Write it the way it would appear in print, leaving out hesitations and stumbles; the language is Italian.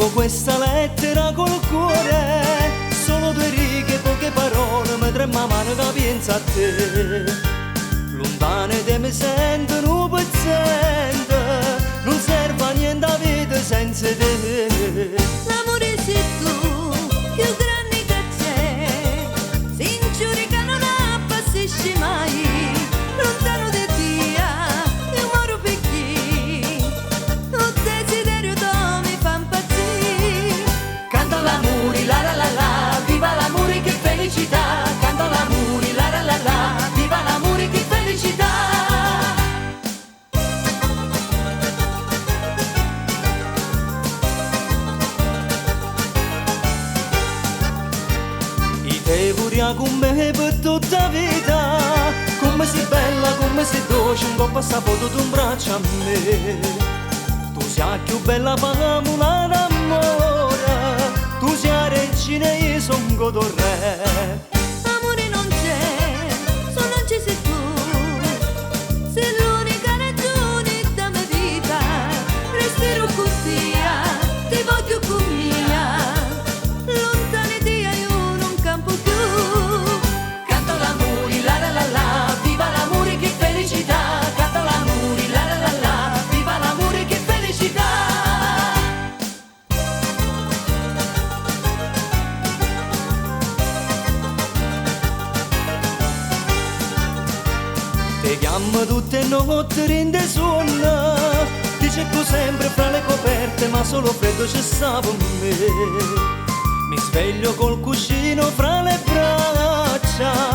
scrivo questa lettera col cuore, solo due righe, poche parole, mi trema mano che pensa a te. Lontane te mi sentono pezzente, non serve a niente a vita senza te. L'amore sei tu, più grande che c'è, sinceri che non appassisci mai, lontano di Dio, io moro per chi, un desiderio tu mi fa impazzire. Canta l'amore, la la la la, viva l'amore che felicità. Canta l'amore, la la la la, viva l'amore che felicità. I te voria con me per tutta vita, come sei bella, come sei dolce, un po' passa foto d'un braccio a me. Tu sei più bella favola d'amore, tu sei la regina e io son godo re. Amore non c'è, solo non ci sei tu, sei l'unica ragione della mia vita, resterò con te, ti voglio con mia, lontane di io non campo più. Canta l'amore, la la la la, viva l'amore che felicità. Canta l'amore, la la la la, viva l'amore che felicità. Ti chiamo tutte le notti rinde sonno, dice tu sempre fra le coperte, ma solo freddo c'è sta per me. Mi sveglio col cuscino fra le braccia,